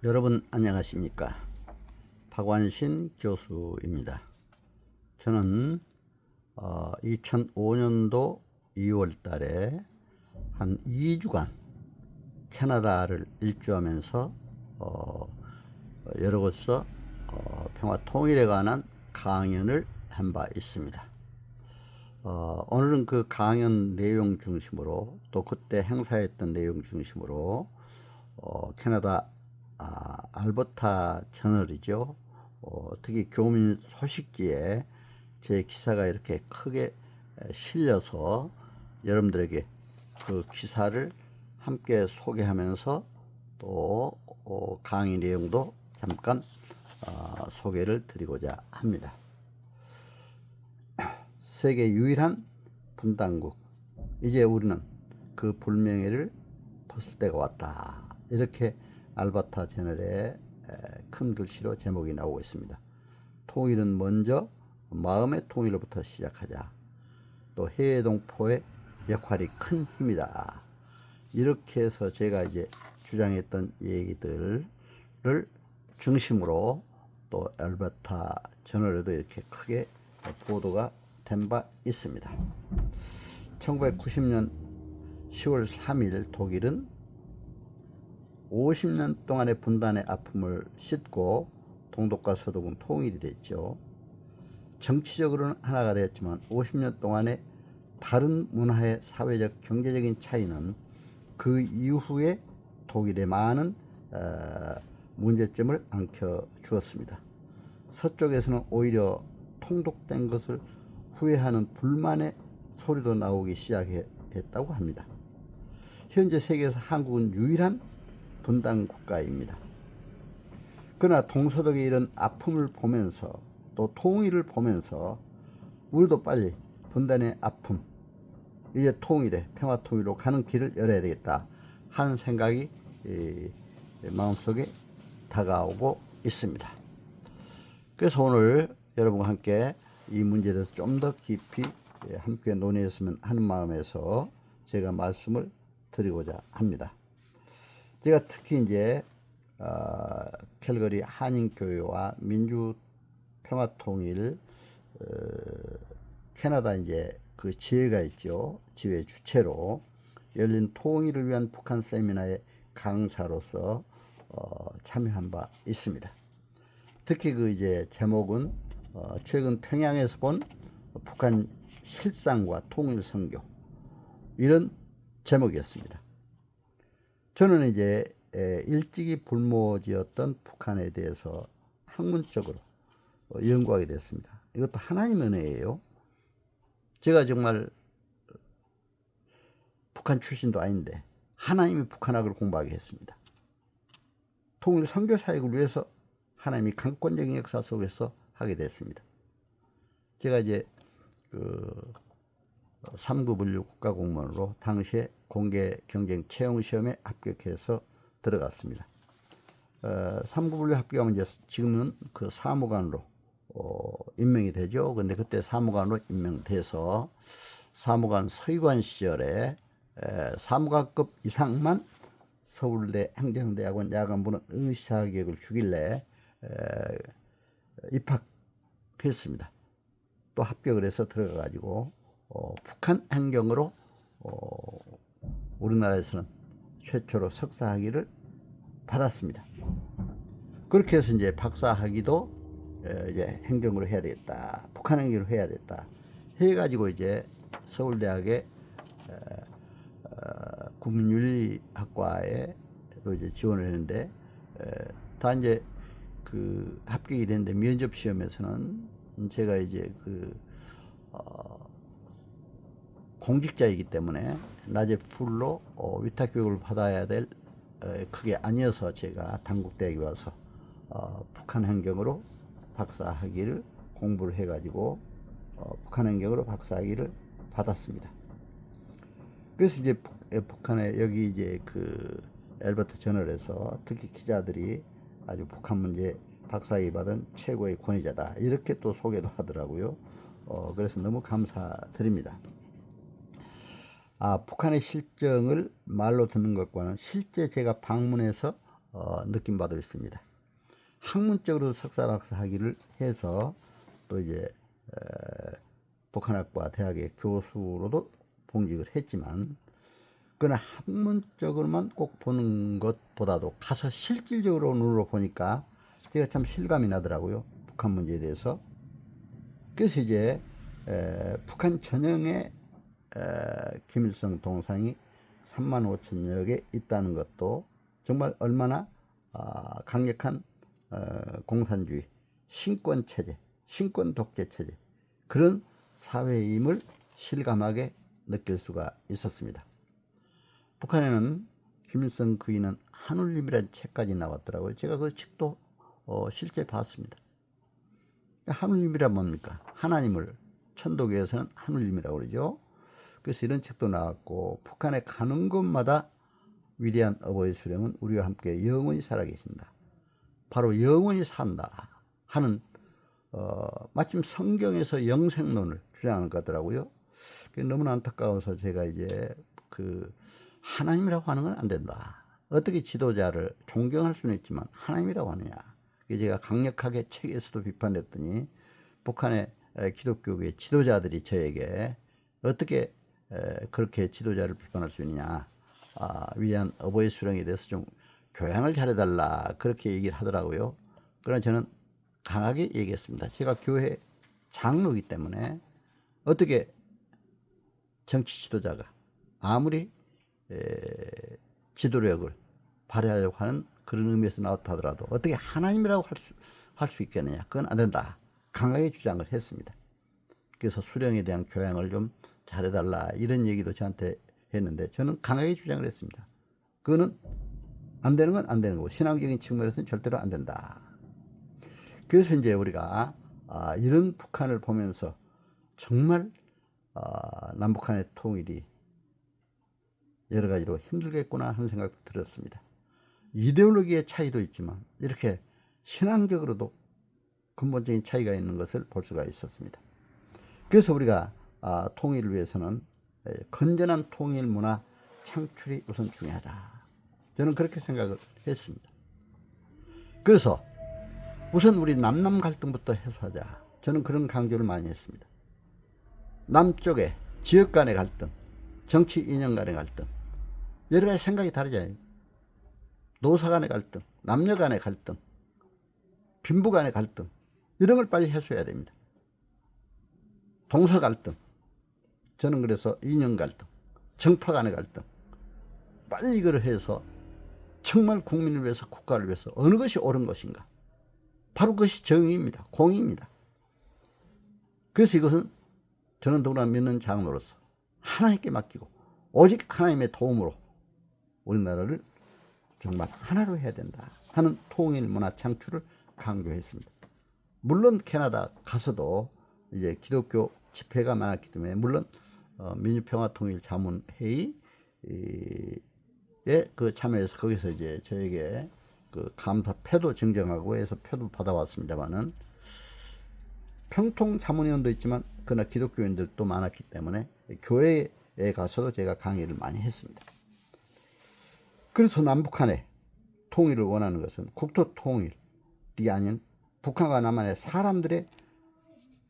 여러분 안녕하십니까? 박완신 교수입니다. 저는 2005년도 2월 달에 한 2주간 캐나다를 일주하면서 여러 곳에서 평화 통일에 관한 강연을 한 바 있습니다. 오늘은 그 강연 내용 중심으로 또 그때 행사했던 내용 중심으로 캐나다 알버타 저널이죠. 특히 교민 소식지에 제 기사가 이렇게 크게 실려서 여러분들에게 그 기사를 함께 소개하면서 또 강의 내용도 잠깐 소개를 드리고자 합니다. 세계 유일한 분단국, 이제 우리는 그 불명예를 벗을 때가 왔다, 이렇게 알버타 저널에 큰 글씨로 제목이 나오고 있습니다. 통일은 먼저 마음의 통일로부터 시작하자. 또 해외 동포의 역할이 큰 힘이다. 이렇게 해서 제가 이제 주장했던 얘기들을 중심으로 또 알버타 저널에도 이렇게 크게 보도가 된 바 있습니다. 1990년 10월 3일 독일은 50년 동안의 분단의 아픔을 씻고 동독과 서독은 통일이 됐죠. 정치적으로는 하나가 되었지만 50년 동안의 다른 문화의 사회적 경제적인 차이는 그 이후에 독일에 많은 문제점을 안겨주었습니다. 서쪽에서는 오히려 통독된 것을 후회하는 불만의 소리도 나오기 시작했다고 합니다. 현재 세계에서 한국은 유일한 분단 국가입니다. 그러나 동서독의 이런 아픔을 보면서 또 통일을 보면서 우리도 빨리 분단의 아픔, 이제 통일에 평화 통일로 가는 길을 열어야 되겠다 하는 생각이 마음속에 다가오고 있습니다. 그래서 오늘 여러분과 함께 이 문제에 대해서 좀 더 깊이 함께 논의했으면 하는 마음에서 제가 말씀을 드리고자 합니다. 제가 특히 이제 캘거리 한인교회와 민주평화통일 캐나다 이제 그 지회가 있죠. 지회 주체로 열린 통일을 위한 북한 세미나의 강사로서 참여한 바 있습니다. 특히 그 이제 제목은 최근 평양에서 본 북한 실상과 통일 선교, 이런 제목이었습니다. 저는 이제 일찍이 불모지였던 북한에 대해서 학문적으로 연구하게 됐습니다. 이것도 하나님의 은혜예요. 제가 정말 북한 출신도 아닌데 하나님이 북한학을 공부하게 했습니다. 통일 선교 사역을 위해서 하나님이 강권적인 역사 속에서 하게 됐습니다. 제가 이제 그 3급 분류 국가공무원으로 당시에 공개 경쟁 채용 시험에 합격해서 들어갔습니다. 3급 분류 합격하면 이제 지금은 그 사무관으로 임명이 되죠. 근데 그때 사무관으로 임명돼서 사무관 서기관 시절에 사무관급 이상만 서울대 행정대학원 야간부는 응시 자격을 주길래 입학했습니다. 또 합격을 해서 들어가 가지고 북한 행정으로 우리나라에서는 최초로 석사 학위를 받았습니다. 그렇게 해서 이제 박사 학위도 이제 행정으로 해야 되겠다, 북한 행정으로 해야 되겠다 해가지고 이제 서울대학의 국민윤리학과에 이제 지원을 했는데 다 이제 그 합격이 됐는데 면접 시험에서는 제가 이제 그 공직자이기 때문에 낮에 풀로 위탁 교육을 받아야 될 그게 아니어서 제가 단국대학에 와서 북한 행정으로 박사 학위를 공부를 해가지고 북한 행정으로 박사 학위를 받았습니다. 그래서 이제 북한에 여기 이제 그 알버타 저널에서 특히 기자들이 아주 북한 문제 박사학위 받은 최고의 권위자다, 이렇게 또 소개도 하더라고요. 그래서 너무 감사드립니다. 북한의 실정을 말로 듣는 것과는 실제 제가 방문해서 느낀 바도 있습니다. 학문적으로 석사 박사 학위를 해서 또 이제 북한학과 대학의 교수로도 봉직을 했지만, 그러나 학문적으로만 꼭 보는 것보다도 가서 실질적으로 눈으로 보니까 제가 참 실감이 나더라고요, 북한 문제에 대해서. 그래서 이제 북한 전역에 김일성 동상이 35,000여 개 있다는 것도 정말 얼마나 강력한 공산주의, 신권체제, 신권 독재체제, 그런 사회임을 실감하게 느낄 수가 있었습니다. 북한에는 김일성 그이는 한울림이라는 책까지 나왔더라고요. 제가 그 책도 실제 봤습니다. 한울림이란 뭡니까? 하나님을 천도교에서는 한울림이라고 그러죠. 그래서 이런 책도 나왔고, 북한에 가는 곳마다 위대한 어버이 수령은 우리와 함께 영원히 살아계신다, 바로 영원히 산다 하는 마침 성경에서 영생론을 주장하는 것 같더라고요. 너무나 안타까워서 제가 이제 그 하나님이라고 하는 건 안 된다. 어떻게 지도자를 존경할 수는 있지만 하나님이라고 하느냐. 제가 강력하게 책에서도 비판했더니 북한의 기독교계 지도자들이 저에게 어떻게 그렇게 지도자를 비판할 수 있느냐, 위대한 어버이 수령에 대해서 좀 교양을 잘해달라, 그렇게 얘기를 하더라고요. 그러나 저는 강하게 얘기했습니다. 제가 교회 장로이기 때문에 어떻게 정치 지도자가 아무리 지도력을 발휘하려고 하는 그런 의미에서 나왔다 하더라도 어떻게 하나님이라고 할 수 있겠느냐, 그건 안 된다, 강하게 주장을 했습니다. 그래서 수령에 대한 교양을 좀 잘해달라, 이런 얘기도 저한테 했는데 저는 강하게 주장을 했습니다. 그거는 안 되는 건 안 되는 거고, 신앙적인 측면에서는 절대로 안 된다. 그래서 이제 우리가 이런 북한을 보면서 정말 남북한의 통일이 여러 가지로 힘들겠구나 하는 생각도 들었습니다. 이데올로기의 차이도 있지만 이렇게 신앙적으로도 근본적인 차이가 있는 것을 볼 수가 있었습니다. 그래서 우리가 통일을 위해서는 건전한 통일 문화 창출이 우선 중요하다, 저는 그렇게 생각을 했습니다. 그래서 우선 우리 남남 갈등부터 해소하자, 저는 그런 강조를 많이 했습니다. 남쪽에 지역 간의 갈등, 정치 이념 간의 갈등, 여러 가지 생각이 다르잖아요. 노사 간의 갈등, 남녀 간의 갈등, 빈부 간의 갈등, 이런 걸 빨리 해소해야 됩니다. 동서 갈등, 저는 그래서 이념 갈등, 정파 간의 갈등, 빨리 이걸 해서 정말 국민을 위해서, 국가를 위해서 어느 것이 옳은 것인가, 바로 그것이 정의입니다. 공의입니다. 그래서 이것은 저는 더구나 믿는 장로로서 하나님께 맡기고 오직 하나님의 도움으로 우리나라를 정말 하나로 해야 된다 하는 통일 문화 창출을 강조했습니다. 물론 캐나다 가서도 이제 기독교 집회가 많았기 때문에, 물론 민주평화통일자문회의에 그 참여해서 거기서 이제 저에게 그 감사 표도 증정하고 해서 표도 받아왔습니다만은, 평통자문위원도 있지만 그러나 기독교인들도 많았기 때문에 교회에 가서도 제가 강의를 많이 했습니다. 그래서 남북한의 통일을 원하는 것은 국토 통일이 아닌 북한과 남한의 사람들의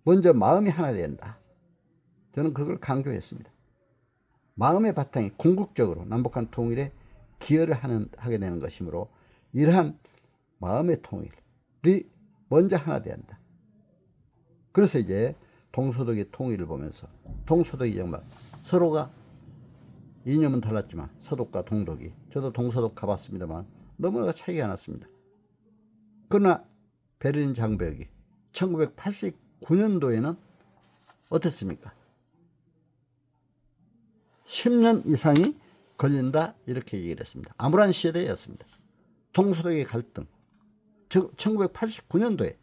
먼저 마음이 하나 된다, 저는 그걸 강조했습니다. 마음의 바탕이 궁극적으로 남북한 통일에 기여를 하게 되는 것이므로 이러한 마음의 통일이 먼저 하나 된다. 그래서 이제 동서독의 통일을 보면서, 동서독이 정말 서로가 이념은 달랐지만 서독과 동독이, 저도 동서독 가봤습니다만 너무나 차이가 났습니다. 그러나 베를린 장벽이 1989년도에는 어땠습니까? 10년 이상이 걸린다, 이렇게 얘기를 했습니다. 암울한 시대였습니다. 동서독의 갈등, 1989년도에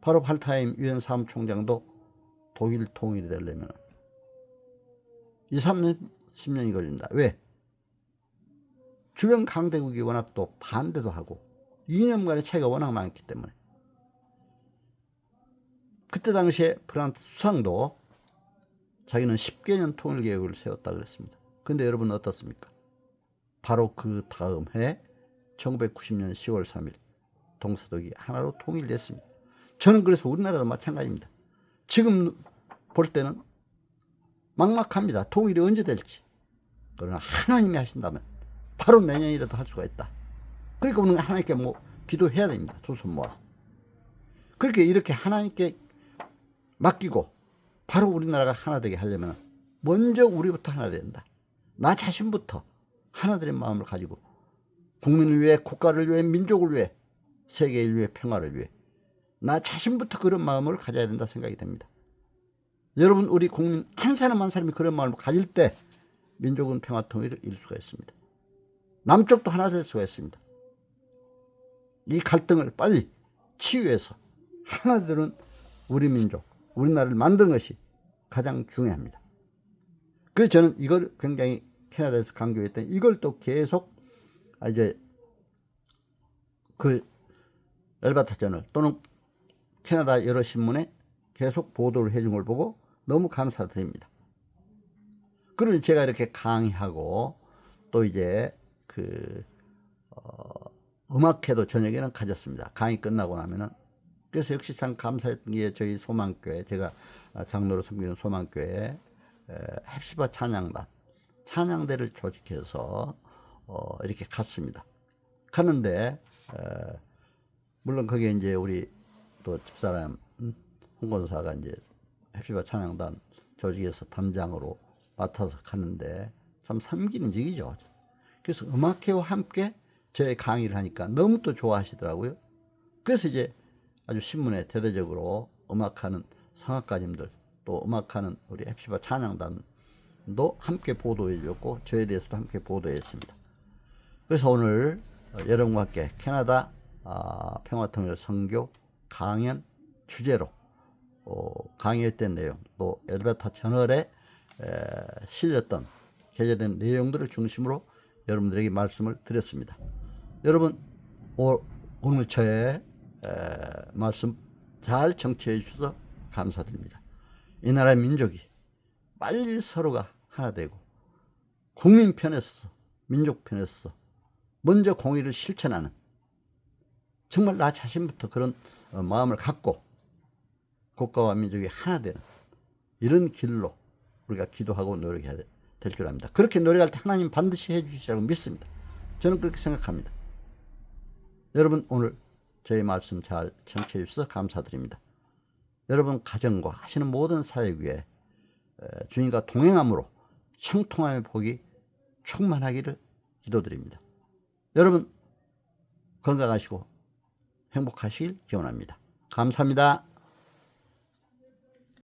바로 발타임 유엔 사무총장도 독일 통일이 되려면 2, 3년, 10년이 걸린다. 왜? 주변 강대국이 워낙 또 반대도 하고 이념 간의 차이가 워낙 많기 때문에. 그때 당시에 프랑스 수상도 자기는 10개년 통일 계획을 세웠다 그랬습니다. 근데 여러분 어떻습니까? 바로 그 다음 해 1990년 10월 3일 동서독이 하나로 통일됐습니다. 저는 그래서 우리나라도 마찬가지입니다. 지금 볼 때는 막막합니다. 통일이 언제 될지. 그러나 하나님이 하신다면 바로 내년이라도 할 수가 있다. 그러니까 우리는 하나님께 기도해야 됩니다. 두 손 모아서. 그렇게 이렇게 하나님께 맡기고 바로 우리나라가 하나 되게 하려면 먼저 우리부터 하나 된다. 나 자신부터 하나된 마음을 가지고 국민을 위해, 국가를 위해, 민족을 위해, 세계 인류의 평화를 위해 나 자신부터 그런 마음을 가져야 된다 생각이 됩니다. 여러분, 우리 국민 한 사람 한 사람이 그런 마음을 가질 때 민족은 평화 통일을 이룰 수가 있습니다. 남쪽도 하나 될 수가 있습니다. 이 갈등을 빨리 치유해서 하나 되는 우리 민족, 우리나라를 만드는 것이 가장 중요합니다. 그래서 저는 이걸 굉장히 캐나다에서 강조했더니 이걸 또 계속 이제 그 엘버타 저널 또는 캐나다 여러 신문에 계속 보도를 해준 걸 보고 너무 감사드립니다. 그러니 제가 이렇게 강의하고 또 이제 음악회도 저녁에는 가졌습니다. 강의 끝나고 나면은. 그래서 역시 참 감사했던 게 저희 소망교회, 제가 장로로 섬기는 소망교회 헵시바 찬양단, 찬양대를 조직해서 이렇게 갔습니다. 가는데 물론 거기에 이제 우리 또 집사람 홍건사가 이제 헵시바 찬양단 조직에서 단장으로 맡아서 가는데 참 섬기는 직이죠. 그래서 음악회와 함께 저의 강의를 하니까 너무 또 좋아하시더라고요. 그래서 이제 아주 신문에 대대적으로 음악하는 성악가님들 또 음악하는 우리 헵시바 찬양단도 함께 보도해 줬고 저에 대해서도 함께 보도했습니다. 그래서 오늘 여러분과 함께 캐나다 평화통일 선교 강연 주제로 강의했던 내용 또 엘베타 채널에 실렸던 게재된 내용들을 중심으로 여러분들에게 말씀을 드렸습니다. 여러분 오늘 저의 말씀 잘 청취해 주셔서 감사드립니다. 이 나라 민족이 빨리 서로가 하나 되고 국민 편에 서서 민족 편에 서서 먼저 공의를 실천하는 정말 나 자신부터 그런 마음을 갖고 국가와 민족이 하나 되는 이런 길로 우리가 기도하고 노력해야 될 줄 압니다. 그렇게 노력할 때 하나님 반드시 해주시라고 믿습니다. 저는 그렇게 생각합니다. 여러분 오늘 저희 말씀 잘 청취해 주셔서 감사드립니다. 여러분 가정과 하시는 모든 사역 위에 주님과 동행함으로 형통함의 복이 충만하기를 기도드립니다. 여러분 건강하시고 행복하시길 기원합니다. 감사합니다.